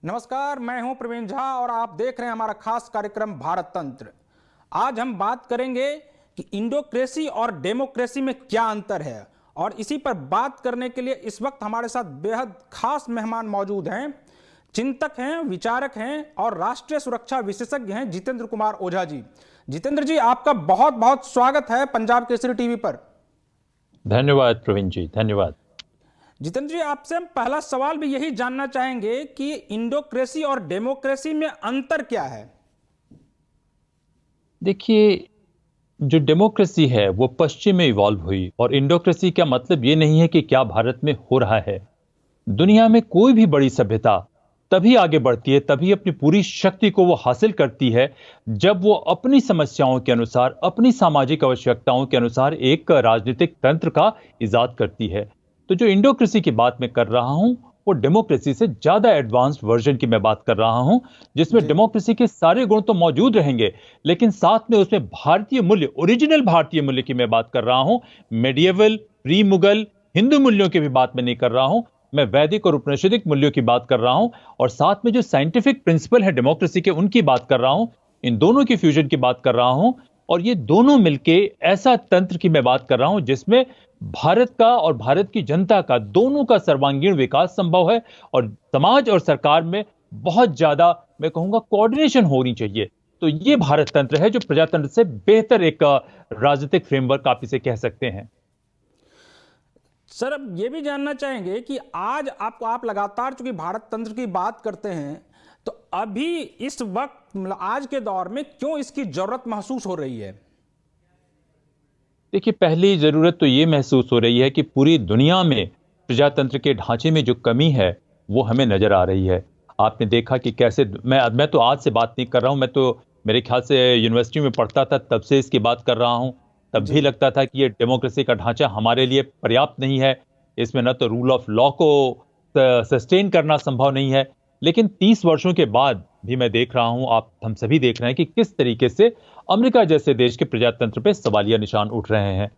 नमस्कार, मैं हूं प्रवीण झा और आप देख रहे हैं हमारा खास कार्यक्रम भारत तंत्र। आज हम बात करेंगे कि इंडोक्रेसी और डेमोक्रेसी में क्या अंतर है, और इसी पर बात करने के लिए इस वक्त हमारे साथ बेहद खास मेहमान मौजूद हैं। चिंतक हैं, विचारक हैं और राष्ट्रीय सुरक्षा विशेषज्ञ हैं जितेंद्र कुमार ओझा जी। जितेंद्र जी, आपका बहुत बहुत स्वागत है पंजाब केसरी टीवी पर। धन्यवाद प्रवीण जी, धन्यवाद। जितेंद्र जी, आपसे हम पहला सवाल भी यही जानना चाहेंगे कि इंडोक्रेसी और डेमोक्रेसी में अंतर क्या है। देखिए, जो डेमोक्रेसी है वो पश्चिम में इवॉल्व हुई, और इंडोक्रेसी का मतलब ये नहीं है कि क्या भारत में हो रहा है। दुनिया में कोई भी बड़ी सभ्यता तभी आगे बढ़ती है, तभी अपनी पूरी शक्ति को वो हासिल करती है जब वो अपनी समस्याओं के अनुसार, अपनी सामाजिक आवश्यकताओं के अनुसार एक राजनीतिक तंत्र का इजाद करती है। तो जो इंडोक्रेसी की बात मैं कर रहा हूं वो डेमोक्रेसी से ज्यादा एडवांस्ड वर्जन की मैं बात कर रहा हूं, जिसमें डेमोक्रेसी के सारे गुण तो मौजूद रहेंगे, लेकिन साथ में उसमें भारतीय मूल्य, ओरिजिनल भारतीय मूल्य की मैं बात कर रहा हूं। मेडिएवल, प्री मुगल, हिंदू मूल्यों की भी बात मैं नहीं कर रहा हूं, मैं वैदिक और उपनिषदिक मूल्यों की बात कर रहा हूं, और साथ में जो साइंटिफिक प्रिंसिपल है डेमोक्रेसी के उनकी बात कर रहा हूं। इन दोनों की फ्यूजन की बात कर रहा हूं, और ये दोनों मिलके ऐसा तंत्र की मैं बात कर रहा हूं जिसमें भारत का और भारत की जनता का दोनों का सर्वांगीण विकास संभव है, और समाज और सरकार में बहुत ज्यादा, मैं कहूंगा, कोऑर्डिनेशन होनी चाहिए। तो ये भारत तंत्र है जो प्रजातंत्र से बेहतर एक राजनीतिक फ्रेमवर्क आप इसे कह सकते हैं। सर, अब ये भी जानना चाहेंगे कि आज आप लगातार चूंकि भारत तंत्र की बात करते हैं, तो अभी इस वक्त मतलब आज के दौर में क्यों इसकी जरूरत महसूस हो रही है। देखिए, पहली जरूरत तो ये महसूस हो रही है कि पूरी दुनिया में प्रजातंत्र के ढांचे में जो कमी है वो हमें नजर आ रही है। आपने देखा कि कैसे, मैं तो आज से बात नहीं कर रहा हूं, मैं तो मेरे ख्याल से यूनिवर्सिटी में पढ़ता था तब से इसकी बात कर रहा हूं। तब भी लगता था कि ये डेमोक्रेसी का ढांचा हमारे लिए पर्याप्त नहीं है, इसमें न तो रूल ऑफ लॉ को सस्टेन करना संभव नहीं है। लेकिन 30 वर्षों के बाद भी मैं देख रहा हूं, आप हम सभी देख रहे हैं कि किस तरीके से अमेरिका जैसे देश के प्रजातंत्र पे सवालिया निशान उठ रहे हैं।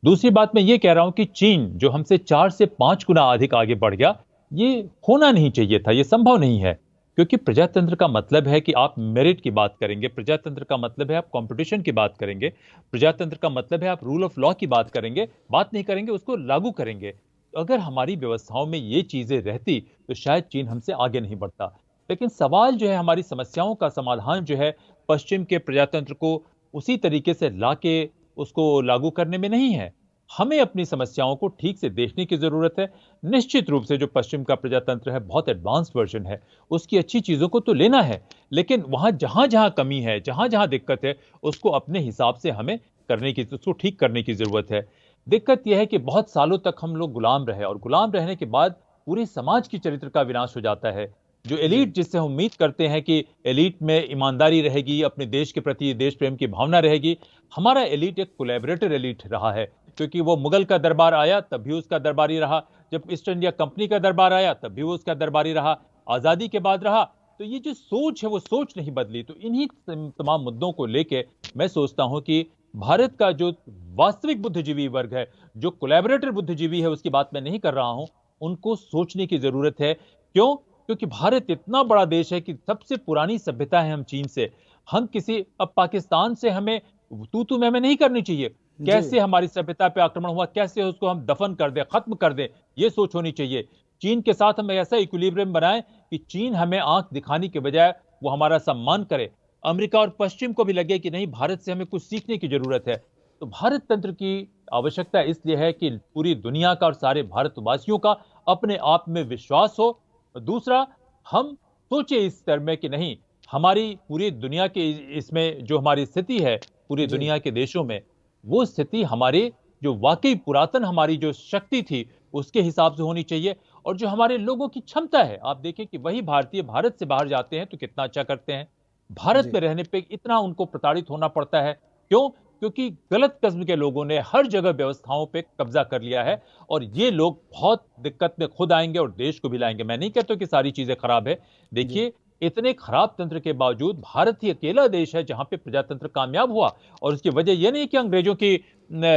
दूसरी बात मैं ये कह रहा हूं कि चीन जो हमसे 4 से 5 गुना अधिक आगे बढ़ गया, ये होना नहीं चाहिए था, ये संभव नहीं है। क्योंकि प्रजातंत्र का मतलब है कि आप मेरिट की बात करेंगे, प्रजातंत्र का मतलब है आप कंपटीशन की बात करेंगे, प्रजातंत्र का मतलब है आप रूल ऑफ लॉ की बात करेंगे, बात नहीं करेंगे उसको लागू करेंगे। अगर हमारी व्यवस्थाओं में ये चीजें रहती तो शायद चीन हमसे आगे नहीं बढ़ता। लेकिन सवाल जो है, हमारी समस्याओं का समाधान जो है, पश्चिम के प्रजातंत्र को उसी तरीके से लाके उसको लागू करने में नहीं है। हमें अपनी समस्याओं को ठीक से देखने की जरूरत है। निश्चित रूप से जो पश्चिम का प्रजातंत्र है बहुत एडवांस्ड वर्जन है, उसकी अच्छी चीजों को तो लेना है, लेकिन वहां जहां जहां कमी है, जहां जहां दिक्कत है, उसको अपने हिसाब से हमें करने की, उसको ठीक करने की जरूरत है। दिक्कत यह है कि बहुत सालों तक हम लोग गुलाम रहे, और गुलाम रहने के बाद पूरे समाज की चरित्र का विनाश हो जाता है। जो एलीट, जिससे हम उम्मीद करते हैं कि एलीट में ईमानदारी रहेगी, अपने देश के प्रति देश प्रेम की भावना रहेगी, हमारा एलीट एक कोलैबोरेटर एलीट रहा है। क्योंकि वो मुगल का दरबार आया तब भी उसका दरबारी रहा, जब ईस्ट इंडिया कंपनी का दरबार आया तब भी वो उसका दरबारी रहा, आजादी के बाद रहा। तो ये जो सोच है वो सोच नहीं बदली। तो इन्हीं तमाम मुद्दों को लेके मैं सोचता हूं कि भारत का जो वास्तविक बुद्धिजीवी वर्ग है, जो कोलैबोरेटर बुद्धिजीवी है, उसकी बात मैं नहीं कर रहा हूं, उनको सोचने की जरूरत है। क्यों? क्योंकि भारत इतना बड़ा देश है कि सबसे पुरानी सभ्यता है हम चीन से। हम किसी, अब पाकिस्तान से हमें तू मैं नहीं करनी चाहिए। कैसे हमारी सभ्यता पे आक्रमण हुआ, कैसे उसको हम दफन कर दें, खत्म कर दें, ये सोच होनी चाहिए। चीन के साथ हम ऐसा इक्विलिब्रियम बनाएं कि चीन हमें आंख दिखाने के बजाय वो हमारा सम्मान करे। अमेरिका और पश्चिम को भी लगे कि नहीं, भारत से हमें कुछ सीखने की जरूरत है। तो भारत तंत्र की आवश्यकता इसलिए है कि पूरी दुनिया का और सारे भारतवासियों का अपने आप में विश्वास हो। दूसरा, हम सोचे इस स्तर में कि नहीं, हमारी पूरी दुनिया के इसमें जो हमारी स्थिति है, पूरी दुनिया के देशों में, वो स्थिति हमारे जो वाकई पुरातन हमारी जो शक्ति थी उसके हिसाब से होनी चाहिए। और जो हमारे लोगों की क्षमता है, आप देखें कि वही भारतीय भारत से बाहर जाते हैं तो कितना अच्छा करते हैं, भारत में रहने पे इतना उनको प्रताड़ित होना पड़ता है। क्यों? क्योंकि गलत किस्म के लोगों ने हर जगह व्यवस्थाओं पे कब्जा कर लिया है, और ये लोग बहुत दिक्कत में खुद आएंगे और देश को भी लाएंगे। मैं नहीं कहता कि सारी चीजें खराब है। देखिए, इतने खराब तंत्र के बावजूद भारत ही अकेला देश है जहां पे प्रजातंत्र कामयाब हुआ, और उसकी वजह यह नहीं कि अंग्रेजों की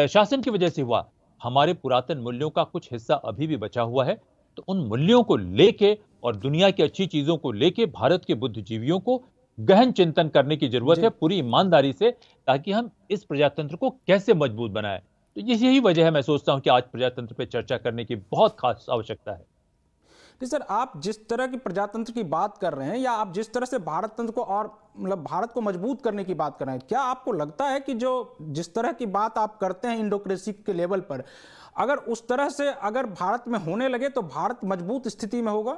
शासन की वजह से हुआ। हमारे पुरातन मूल्यों का कुछ हिस्सा अभी भी बचा हुआ है। तो उन मूल्यों को लेके और दुनिया की अच्छी चीजों को लेके भारत के बुद्धिजीवियों को गहन चिंतन करने की जरूरत है जी पूरी ईमानदारी से, ताकि हम इस प्रजातंत्र को कैसे मजबूत बनाएं। तो यही वजह है, मैं सोचता हूं कि आज प्रजातंत्र पे चर्चा करने की बहुत खास आवश्यकता है। कि सर, आप जिस तरह की प्रजातंत्र की बात कर रहे हैं, या आप जिस तरह से भारत तंत्र को और मतलब भारत को मजबूत करने की बात कर रहे हैं, क्या आपको लगता है कि जो जिस तरह की बात आप करते हैं इंडोक्रेसी के लेवल पर, अगर उस तरह से अगर भारत में होने लगे तो भारत मजबूत स्थिति में होगा?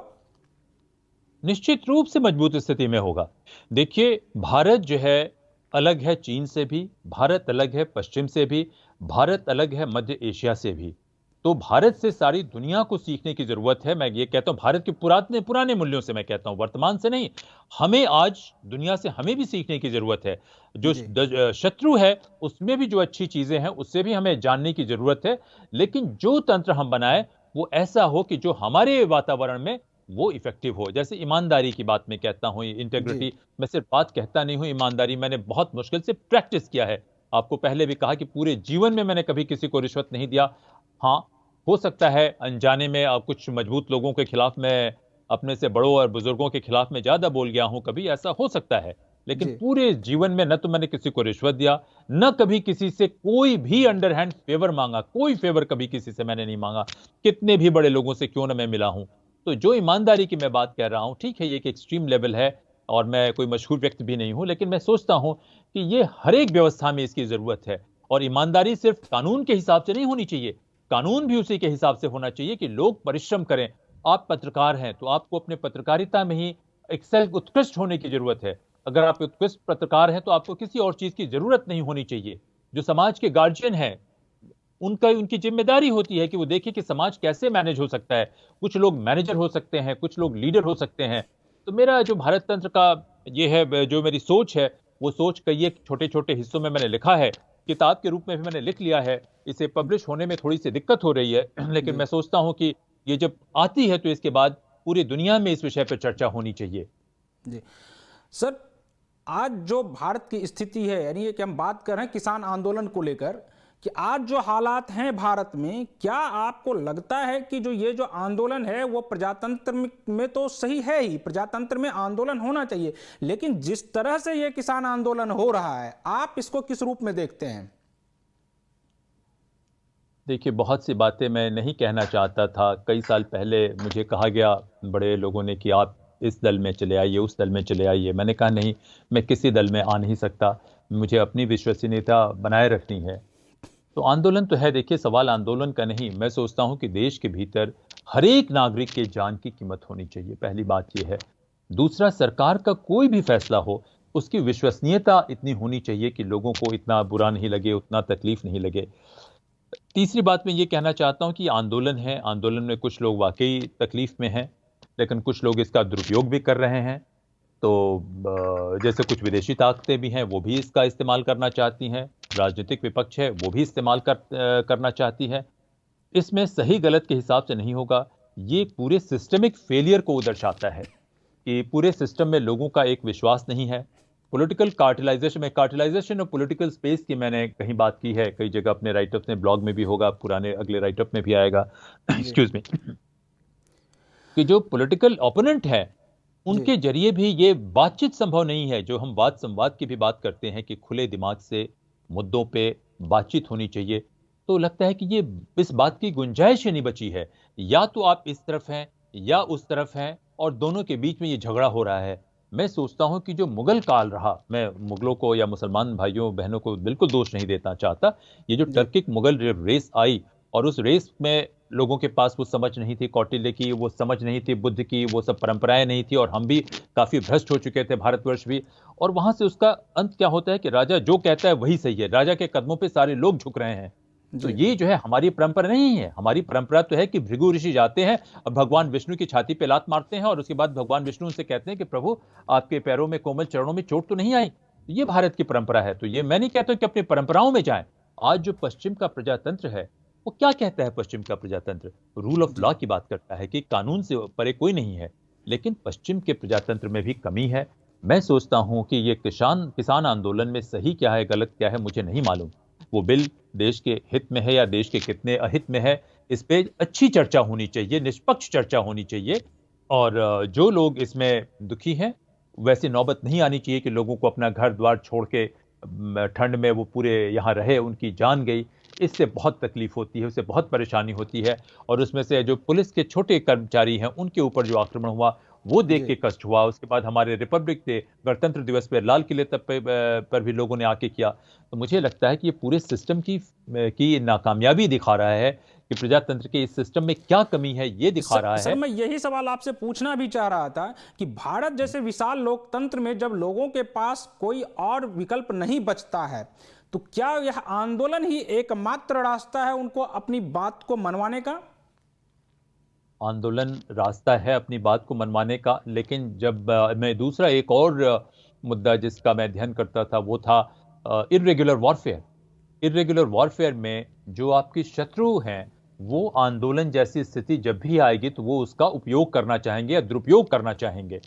निश्चित रूप से मजबूत स्थिति में होगा। देखिए, भारत जो है अलग है चीन से भी, भारत अलग है पश्चिम से भी, भारत अलग है मध्य एशिया से भी। तो भारत से सारी दुनिया को सीखने की जरूरत है। मैं ये कहता हूं भारत के पुराने पुराने मूल्यों से, मैं कहता हूं वर्तमान से नहीं। हमें आज दुनिया से हमें भी सीखने की जरूरत है। जो जी शत्रु है उसमें भी जो अच्छी चीजें हैं उससे भी हमें जानने की जरूरत है। लेकिन जो तंत्र हम बनाए वो ऐसा हो कि जो हमारे वातावरण में वो इफेक्टिव हो। जैसे ईमानदारी की बात मैं कहता हूं, जी इंटेग्रिटी, मैं सिर्फ बात कहता नहीं हूं, ईमानदारी मैंने बहुत मुश्किल से प्रैक्टिस किया है। आपको पहले भी कहा कि पूरे जीवन में मैंने कभी किसी को रिश्वत नहीं दिया। हाँ, हो सकता है अनजाने में कुछ मजबूत लोगों के खिलाफ मैं, अपने से बड़ों और बुजुर्गों के खिलाफ मैं ज्यादा बोल गया हूं, कभी ऐसा हो सकता है। लेकिन जी पूरे जीवन में न तो मैंने किसी को रिश्वत दिया, न कभी किसी से कोई भी अंडरहैंड फेवर मांगा। कोई फेवर कभी किसी से मैंने नहीं मांगा, कितने भी बड़े लोगों से क्यों ना मैं मिला हूं। तो जो ईमानदारी की मैं बात कर रहा हूं, ठीक है ये एक एक्सट्रीम लेवल है और मैं कोई मशहूर व्यक्ति भी नहीं हूं, लेकिन मैं सोचता हूं कि ये हर एक व्यवस्था में इसकी जरूरत है। और ईमानदारी सिर्फ कानून के हिसाब से नहीं होनी चाहिए, कानून भी उसी के हिसाब से होना चाहिए कि लोग परिश्रम करें। आप पत्रकार हैं तो आपको अपने पत्रकारिता में ही एक्सेल उत्कृष्ट होने की जरूरत है। अगर आप उत्कृष्ट पत्रकार हैं तो आपको किसी और चीज की जरूरत नहीं होनी चाहिए। जो समाज के गार्जियन हैं उनकी जिम्मेदारी होती है कि वो देखें कि समाज कैसे मैनेज हो सकता है। कुछ लोग मैनेजर हो सकते हैं, कुछ लोग लीडर हो सकते हैं। तो मेरा जो भारत तंत्र का ये है, जो मेरी सोच है, वो सोच कई एक छोटे छोटे हिस्सों में मैंने लिखा है, किताब के रूप में भी मैंने लिख लिया है। इसे पब्लिश होने में थोड़ी सी दिक्कत हो रही है लेकिन जी मैं सोचता हूं कि ये जब आती है तो इसके बाद पूरी दुनिया में इस विषय पर चर्चा होनी चाहिए। जी सर, आज जो भारत की स्थिति है, यानी ये कि हम बात कर रहे हैं किसान आंदोलन को लेकर, कि आज जो हालात हैं भारत में, क्या आपको लगता है कि जो ये जो आंदोलन है वो प्रजातंत्र में तो सही है ही, प्रजातंत्र में आंदोलन होना चाहिए, लेकिन जिस तरह से ये किसान आंदोलन हो रहा है, आप इसको किस रूप में देखते हैं? देखिए, बहुत सी बातें मैं नहीं कहना चाहता था। कई साल पहले मुझे कहा गया बड़े लोगों ने कि आप इस दल में चले आइए, उस दल में चले आइए। मैंने कहा नहीं, मैं किसी दल में आ नहीं सकता, मुझे अपनी विश्वसनीयता बनाए रखनी है। तो आंदोलन तो है, देखिए सवाल आंदोलन का नहीं। मैं सोचता हूं कि देश के भीतर हर एक नागरिक के जान की कीमत होनी चाहिए, पहली बात यह है। दूसरा, सरकार का कोई भी फैसला हो उसकी विश्वसनीयता इतनी होनी चाहिए कि लोगों को इतना बुरा नहीं लगे, उतना तकलीफ नहीं लगे। तीसरी बात मैं ये कहना चाहता हूं कि आंदोलन है, आंदोलन में कुछ लोग वाकई तकलीफ में हैं, लेकिन कुछ लोग इसका दुरुपयोग भी कर रहे हैं। तो जैसे कुछ विदेशी ताकतें भी हैं, वो भी इसका इस्तेमाल करना चाहती हैं। राजनीतिक विपक्ष है, वो भी इस्तेमाल करना चाहती है। इसमें सही गलत के हिसाब से नहीं होगा। ये पूरे सिस्टमिक फेलियर को दर्शाता है कि पूरे सिस्टम में लोगों का एक विश्वास नहीं है। पॉलिटिकल कार्टलाइजेशन में, कार्टलाइजेशन ऑफ पॉलिटिकल स्पेस की मैंने कहीं बात की है, कई जगह अपने राइटअप में, ब्लॉग में भी होगा, पुराने अगले राइटअप में भी आएगा जी एक्सक्यूज मी, कि जो पॉलिटिकल ओपोनेंट है जी उनके जरिए भी ये बातचीत संभव नहीं है। जो हम वाद संवाद की भी बात करते हैं कि खुले दिमाग से मुद्दों पे बातचीत होनी चाहिए, तो लगता है कि ये इस बात की गुंजाइश ही नहीं बची है। या तो आप इस तरफ हैं या उस तरफ हैं और दोनों के बीच में ये झगड़ा हो रहा है। मैं सोचता हूं कि जो मुगल काल रहा, मैं मुगलों को या मुसलमान भाइयों बहनों को बिल्कुल दोष नहीं देना चाहता। ये जो जी टर्किक मुगल रेस आई और उस रेस में लोगों के पास वो समझ नहीं थी, कौटिल्य की वो समझ नहीं थी, बुद्ध की वो सब परंपराएं नहीं थी, और हम भी काफी भ्रष्ट हो चुके थे, भारतवर्ष भी। और वहां से उसका अंत क्या होता है कि राजा जो कहता है वही सही है, राजा के कदमों पे सारे लोग झुक रहे हैं। तो जी ये जो है हमारी परंपरा नहीं है। हमारी परंपरा तो है कि भृगु ऋषि जाते हैं और भगवान विष्णु की छाती पे लात मारते हैं और उसके बाद भगवान विष्णु उनसे कहते हैं कि प्रभु आपके पैरों में, कोमल चरणों में चोट तो नहीं आई। ये भारत की परंपरा है। तो ये मैं नहीं कहता कि अपनी परंपराओं में जाएं। आज जो पश्चिम का प्रजातंत्र है वो क्या कहता है? पश्चिम का प्रजातंत्र रूल ऑफ जी लॉ की बात करता है कि कानून से परे कोई नहीं है। लेकिन पश्चिम के प्रजातंत्र में भी कमी है। मैं सोचता हूं कि ये किसान आंदोलन में सही क्या है, गलत क्या है, मुझे नहीं मालूम। वो बिल देश के हित में है या देश के कितने अहित में है, इस पे अच्छी चर्चा होनी चाहिए, निष्पक्ष चर्चा होनी चाहिए। और जो लोग इसमें दुखी हैं, वैसी नौबत नहीं आनी चाहिए कि लोगों को अपना घर द्वार छोड़ के ठंड में वो पूरे यहाँ रहे, उनकी जान गई। इससे बहुत तकलीफ होती है, उससे बहुत परेशानी होती है। और उसमें से जो पुलिस के छोटे कर्मचारी हैं, उनके ऊपर जो आक्रमण हुआ, वो देख जी के कष्ट हुआ। उसके बाद हमारे रिपब्लिक डे, गणतंत्र दिवस पे लाल किले तक पर भी लोगों ने आके किया। तो मुझे लगता है कि ये पूरे सिस्टम की नाकामयाबी दिखा रहा है कि प्रजातंत्र के इस सिस्टम में क्या कमी है, ये दिखा रहा सर है। मैं यही सवाल आपसे पूछना भी चाह रहा था कि भारत जैसे विशाल लोकतंत्र में जब लोगों के पास कोई और विकल्प नहीं बचता है, तो क्या यह आंदोलन ही एकमात्र रास्ता है उनको अपनी बात को मनवाने का? आंदोलन रास्ता है अपनी बात को मनवाने का, लेकिन जब मैं दूसरा एक और मुद्दा जिसका मैं अध्ययन करता था, वो था इर्रेगुलर वॉरफेयर। इर्रेगुलर वॉरफेयर में जो आपके शत्रु हैं, वो आंदोलन जैसी स्थिति जब भी आएगी तो वो उसका उपयोग करना चाहेंगे या दुरुपयोग करना चाहेंगे।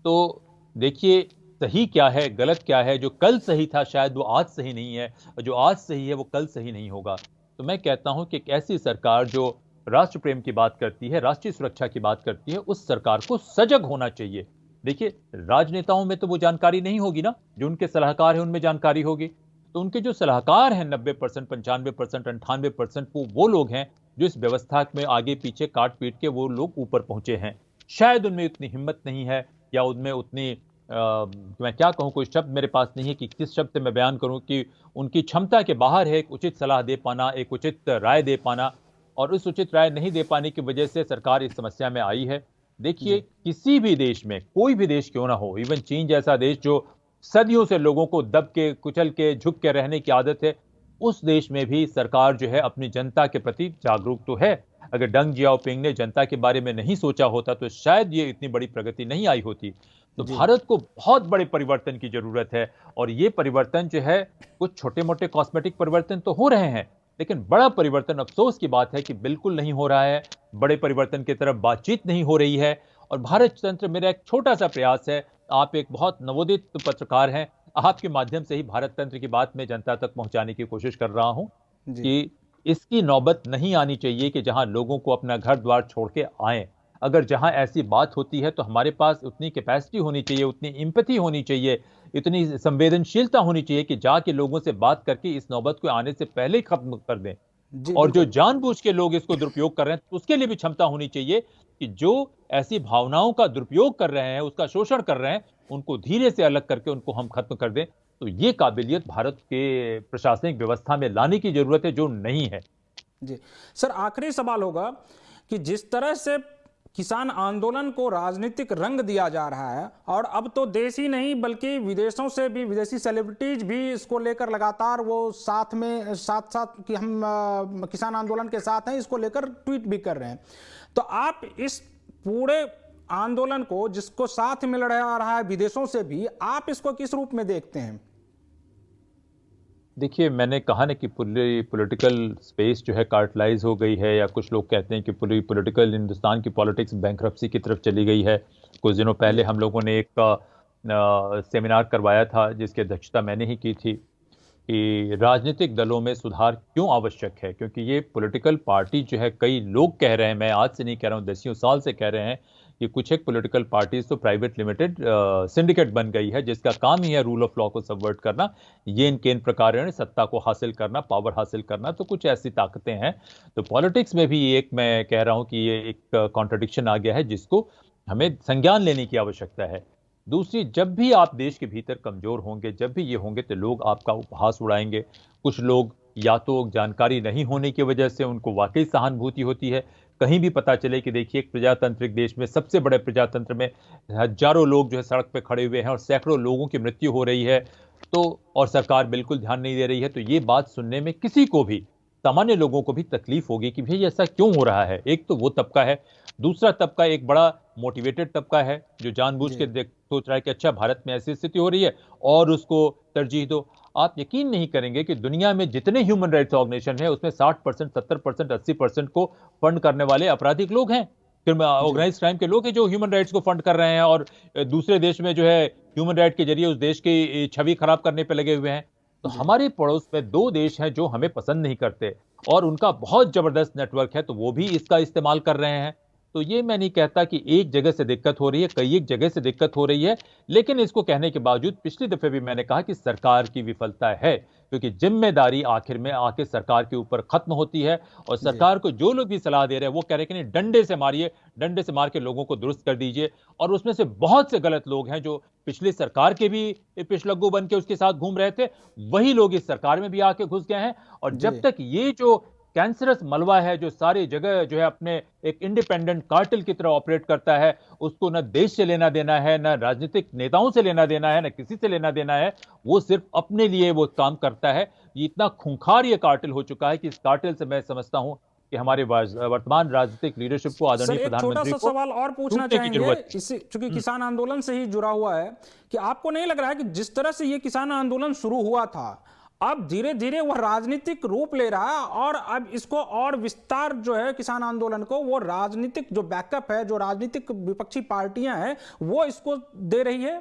तो देखिए, सही क्या है, गलत क्या है, जो कल सही था शायद वो आज सही नहीं है, और जो आज सही है वो कल सही नहीं होगा। तो मैं कहता हूं कि एक ऐसी सरकार जो राष्ट्र प्रेम की बात करती है, राष्ट्रीय सुरक्षा की बात करती है, उस सरकार को सजग होना चाहिए। देखिए, राजनेताओं में तो वो जानकारी नहीं होगी ना, जो उनके सलाहकार हैं उनमें जानकारी होगी। तो उनके जो सलाहकार हैं 90%, 95%, 98%, वो लोग हैं जो इस व्यवस्था में आगे पीछे काट पीट के वो लोग ऊपर पहुंचे हैं। शायद उनमें उतनी हिम्मत नहीं है, या उनमें उतनी मैं क्या कहूं, कोई शब्द मेरे पास नहीं है कि किस शब्द से मैं बयान करूं कि उनकी क्षमता के बाहर है एक उचित सलाह दे पाना, एक उचित राय दे पाना। और उस उचित राय नहीं दे पाने की वजह से सरकार इस समस्या में आई है। देखिए, जी किसी भी देश में, कोई भी देश क्यों ना हो, इवन चीन जैसा देश जो सदियों से लोगों को दब के, कुचल के, झुक के रहने की आदत है, उस देश में भी सरकार जो है अपनी जनता के प्रति जागरूक तो है। अगर डंग जियाओपिंग ने जनता के बारे में नहीं सोचा होता तो शायद ये इतनी बड़ी प्रगति नहीं आई होती। तो जी भारत को बहुत बड़े परिवर्तन की जरूरत है। और ये परिवर्तन जो है, कुछ छोटे मोटे कॉस्मेटिक परिवर्तन तो हो रहे हैं, लेकिन बड़ा परिवर्तन, अफसोस की बात है कि बिल्कुल नहीं हो रहा है। बड़े परिवर्तन की तरफ बातचीत नहीं हो रही है। और भारत तंत्र, मेरा एक छोटा सा प्रयास है, आप एक बहुत नवोदित पत्रकार हैं, आपके माध्यम से ही भारत तंत्र की बात मैं जनता तक पहुंचाने की कोशिश कर रहा हूं जी कि इसकी नौबत नहीं आनी चाहिए कि जहां लोगों को अपना घर द्वार छोड़ के आए। अगर जहां ऐसी बात होती है तो हमारे पास उतनी कैपेसिटी होनी चाहिए, उतनी एम्पैथी होनी चाहिए, इतनी संवेदनशीलता होनी चाहिए कि जाके लोगों से बात करके इस नौबत को आने से पहले ही खत्म कर दें। जी और जो बिल्कुल जानबूझ के लोग इसको दुरुपयोग कर रहे हैं, तो उसके लिए भी क्षमता होनी चाहिए कि जो ऐसी भावनाओं का दुरुपयोग कर रहे हैं, उसका शोषण कर रहे हैं, उनको धीरे से अलग करके उनको हम खत्म कर दें। तो ये काबिलियत भारत के प्रशासनिक व्यवस्था में लाने की जरूरत है, जो नहीं है। जी सर, आखिरी सवाल होगा कि जिस तरह से किसान आंदोलन को राजनीतिक रंग दिया जा रहा है, और अब तो देश ही नहीं बल्कि विदेशों से भी, विदेशी सेलिब्रिटीज भी इसको लेकर लगातार वो साथ में साथ साथ कि हम किसान आंदोलन के साथ हैं, इसको लेकर ट्वीट भी कर रहे हैं। तो आप इस पूरे आंदोलन को, जिसको साथ मिल रहा है विदेशों से भी, आप इसको किस रूप में देखते हैं? देखिए, मैंने कहा ना कि पूरी पॉलिटिकल स्पेस जो है कार्टलाइज हो गई है, या कुछ लोग कहते हैं कि पूरी पॉलिटिकल, हिंदुस्तान की पॉलिटिक्स बैंक्रप्सी की तरफ चली गई है। कुछ दिनों पहले हम लोगों ने एक सेमिनार करवाया था जिसकी अध्यक्षता मैंने ही की थी, कि राजनीतिक दलों में सुधार क्यों आवश्यक है। क्योंकि ये पॉलिटिकल पार्टी जो है, कई लोग कह रहे हैं, मैं आज से नहीं कह रहा हूँ, दसियों साल से कह रहे हैं कि कुछ एक पॉलिटिकल पार्टीज तो प्राइवेट लिमिटेड सिंडिकेट बन गई है, जिसका काम ही है रूल ऑफ लॉ को सबवर्ट करना, ये इनके इन प्रकार सत्ता को हासिल करना, पावर हासिल करना। तो कुछ ऐसी ताकतें हैं। तो पॉलिटिक्स में भी एक, मैं कह रहा हूं कि ये एक कॉन्ट्रडिक्शन आ गया है, जिसको हमें संज्ञान लेने की आवश्यकता है। दूसरी, जब भी आप देश के भीतर कमजोर होंगे, जब भी ये होंगे, तो लोग आपका उपहास उड़ाएंगे। कुछ लोग या तो जानकारी नहीं होने की वजह से उनको वाकई सहानुभूति होती है। कहीं भी पता चले कि देखिए, एक प्रजातांत्रिक देश में, सबसे बड़े प्रजातंत्र में, हजारों लोग जो है सड़क पे खड़े हुए हैं और सैकड़ों लोगों की मृत्यु हो रही है, तो और सरकार बिल्कुल ध्यान नहीं दे रही है, तो ये बात सुनने में किसी को भी, सामान्य लोगों को भी तकलीफ होगी कि भाई ऐसा क्यों हो रहा है। एक तो वो तबका है। दूसरा तबका एक बड़ा मोटिवेटेड तबका है, जो जानबूझ के सोच रहा है कि अच्छा, भारत में ऐसी स्थिति हो रही है और उसको तरजीह दो। आप यकीन नहीं करेंगे कि दुनिया में जितने ह्यूमन राइट्स ऑर्गेनाइजेशन है, उसमें 60%, 70%, 80% को फंड करने वाले आपराधिक लोग हैं, फिर ऑर्गेनाइज क्राइम के लोग हैं जो ह्यूमन राइट्स को फंड कर रहे हैं, और दूसरे देश में जो है ह्यूमन राइट के जरिए उस देश की छवि खराब करने पर लगे हुए हैं। तो हमारे पड़ोस में दो देश हैं जो हमें पसंद नहीं करते, और उनका बहुत जबरदस्त नेटवर्क है, तो वो भी इसका इस्तेमाल कर रहे हैं। तो ये मैं नहीं कहता कि एक जगह से दिक्कत हो रही है, कई एक जगह से दिक्कत हो रही है, लेकिन इसको कहने के बावजूद पिछली दफे भी मैंने कहा कि सरकार की विफलता है, क्योंकि जिम्मेदारी आखिर में आके सरकार के ऊपर खत्म होती है। और जी सरकार को जो लोग भी सलाह दे रहे हैं वो कह रहे हैं कि नहीं, डंडे से मारिए, डंडे से मार के लोगों को दुरुस्त कर दीजिए। और उसमें से बहुत से गलत लोग हैं जो पिछली सरकार के भी पिछलग्गू बन के उसके साथ घूम रहे थे, वही लोग इस सरकार में भी आके घुस गए हैं। और जी जब तक ये जो कैंसरस मलबा है जो सारी जगह जो है अपने एक इंडिपेंडेंट कार्टेल की तरह ऑपरेट करता है, उसको न देश से लेना देना है, न राजनीतिक नेताओं से लेना देना है, न किसी से लेना देना है, वो सिर्फ अपने लिए वो काम करता है। ये इतना खूंखार ये कार्टेल हो चुका है कि इस कार्टेल से मैं समझता हूं कि हमारे वर्तमान राजनीतिक लीडरशिप को, सर, आदरणीय एक छोटा प्रधानमंत्री सा को सवाल और पूछना टूटने की चाहेंगे, जरूरत है। इसी चूंकि किसान आंदोलन से ही जुड़ा हुआ है, कि आपको नहीं लग रहा है कि जिस तरह से ये किसान आंदोलन शुरू हुआ था, अब धीरे धीरे वह राजनीतिक रूप ले रहा है, और अब इसको और विस्तार जो है किसान आंदोलन को, वो राजनीतिक जो बैकअप है, जो राजनीतिक विपक्षी पार्टियां हैं, वो इसको दे रही है?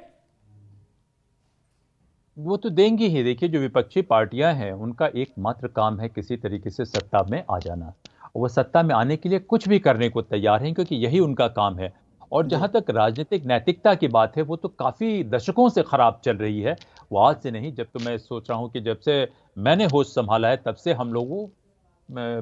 वो तो देंगी ही। देखिए, जो विपक्षी पार्टियां हैं उनका एकमात्र काम है किसी तरीके से सत्ता में आ जाना। वो सत्ता में आने के लिए कुछ भी करने को तैयार हैं, क्योंकि यही उनका काम है। और जी जहां तक राजनीतिक नैतिकता की बात है, वो तो काफी दशकों से खराब चल रही है। वो आज से नहीं, जब तो मैं सोच रहा हूं कि जब से मैंने होश संभाला है तब से हम लोगों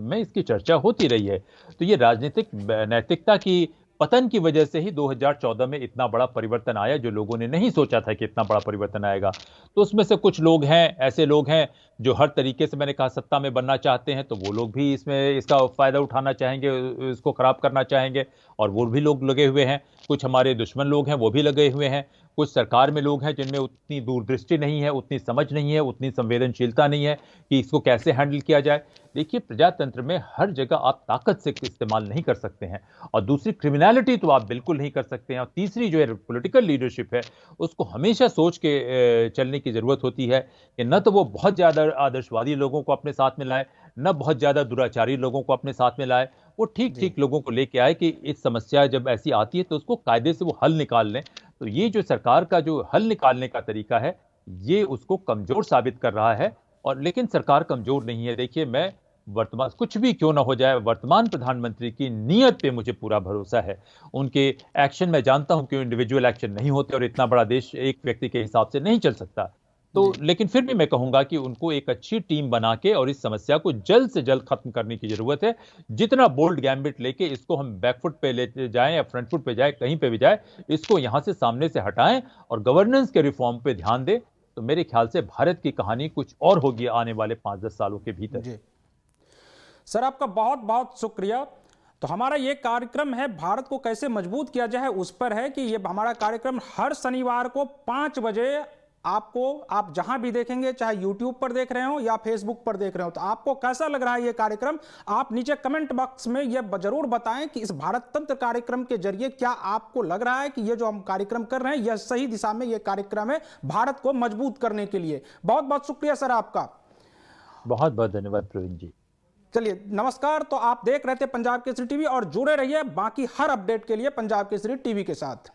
में इसकी चर्चा होती रही है। तो ये राजनीतिक नैतिकता की पतन की वजह से ही 2014 में इतना बड़ा परिवर्तन आया, जो लोगों ने नहीं सोचा था कि इतना बड़ा परिवर्तन आएगा। तो उसमें से कुछ लोग हैं, ऐसे लोग हैं जो हर तरीके से, मैंने कहा, सत्ता में बनना चाहते हैं, तो वो लोग भी इसमें इसका फायदा उठाना चाहेंगे, इसको खराब करना चाहेंगे, और वो भी लोग लगे हुए हैं। कुछ हमारे दुश्मन लोग हैं, वो भी लगे हुए हैं। कुछ सरकार में लोग हैं जिनमें उतनी दूरदृष्टि नहीं है, उतनी समझ नहीं है, उतनी संवेदनशीलता नहीं है कि इसको कैसे हैंडल किया जाए। देखिए, प्रजातंत्र में हर जगह आप ताकत से इस्तेमाल नहीं कर सकते हैं, और दूसरी क्रिमिनलिटी तो आप बिल्कुल नहीं कर सकते हैं, और तीसरी जो है पॉलिटिकल लीडरशिप है, उसको हमेशा सोच के चलने की जरूरत होती है कि न तो वो बहुत ज्यादा आदर्शवादी लोगों को अपने साथ में लाए, न बहुत ज्यादा दुराचारी लोगों को अपने साथ में लाए। वो ठीक जी ठीक लोगों को लेके आए कि इस समस्या जब ऐसी आती है तो उसको कायदे से वो हल निकाल लें। तो ये जो सरकार का जो हल निकालने का तरीका है, ये उसको कमजोर साबित कर रहा है। और लेकिन सरकार कमजोर नहीं है। देखिए, मैं वर्तमान कुछ भी क्यों ना हो जाए, वर्तमान प्रधानमंत्री की नीयत पे मुझे पूरा भरोसा है। उनके एक्शन मैं जानता हूं कि इंडिविजुअल एक्शन नहीं होते, और इतना बड़ा देश एक व्यक्ति के हिसाब से नहीं चल सकता। तो जी लेकिन फिर भी मैं कहूंगा कि उनको एक अच्छी टीम बना के और इस समस्या को जल्द से जल्द खत्म करने की जरूरत है। जितना बोल्ड गैम्बिट लेके इसको हम बैकफुट पे ले जाएं या फ्रंट फुट पे जाए, कहीं पे भी जाए, इसको यहां से सामने से हटाएं और गवर्नेंस के रिफॉर्म पे ध्यान दें, तो मेरे ख्याल से भारत की कहानी कुछ और होगी आने वाले 5-10 सालों के भीतर। जी सर, आपका बहुत बहुत शुक्रिया। तो हमारा ये कार्यक्रम है भारत को कैसे मजबूत किया जाए, उस पर है कि ये हमारा कार्यक्रम हर शनिवार को 5 बजे आपको, आप जहां भी देखेंगे, चाहे YouTube पर देख रहे हो या Facebook पर देख रहे हो, तो आपको कैसा लग रहा है ये कार्यक्रम, आप नीचे कमेंट बॉक्स में ये जरूर बताएं कि इस भारत तंत्र कार्यक्रम के जरिए क्या आपको लग रहा है कि ये जो हम कार्यक्रम कर रहे हैं यह सही दिशा में ये कार्यक्रम है भारत को मजबूत करने के लिए। बहुत बहुत शुक्रिया सर आपका। बहुत बहुत धन्यवाद प्रवीण जी। चलिए, नमस्कार। तो आप देख रहे थे पंजाब केसरी टीवी, और जुड़े रहिए बाकी हर अपडेट के लिए पंजाब केसरी टीवी के साथ।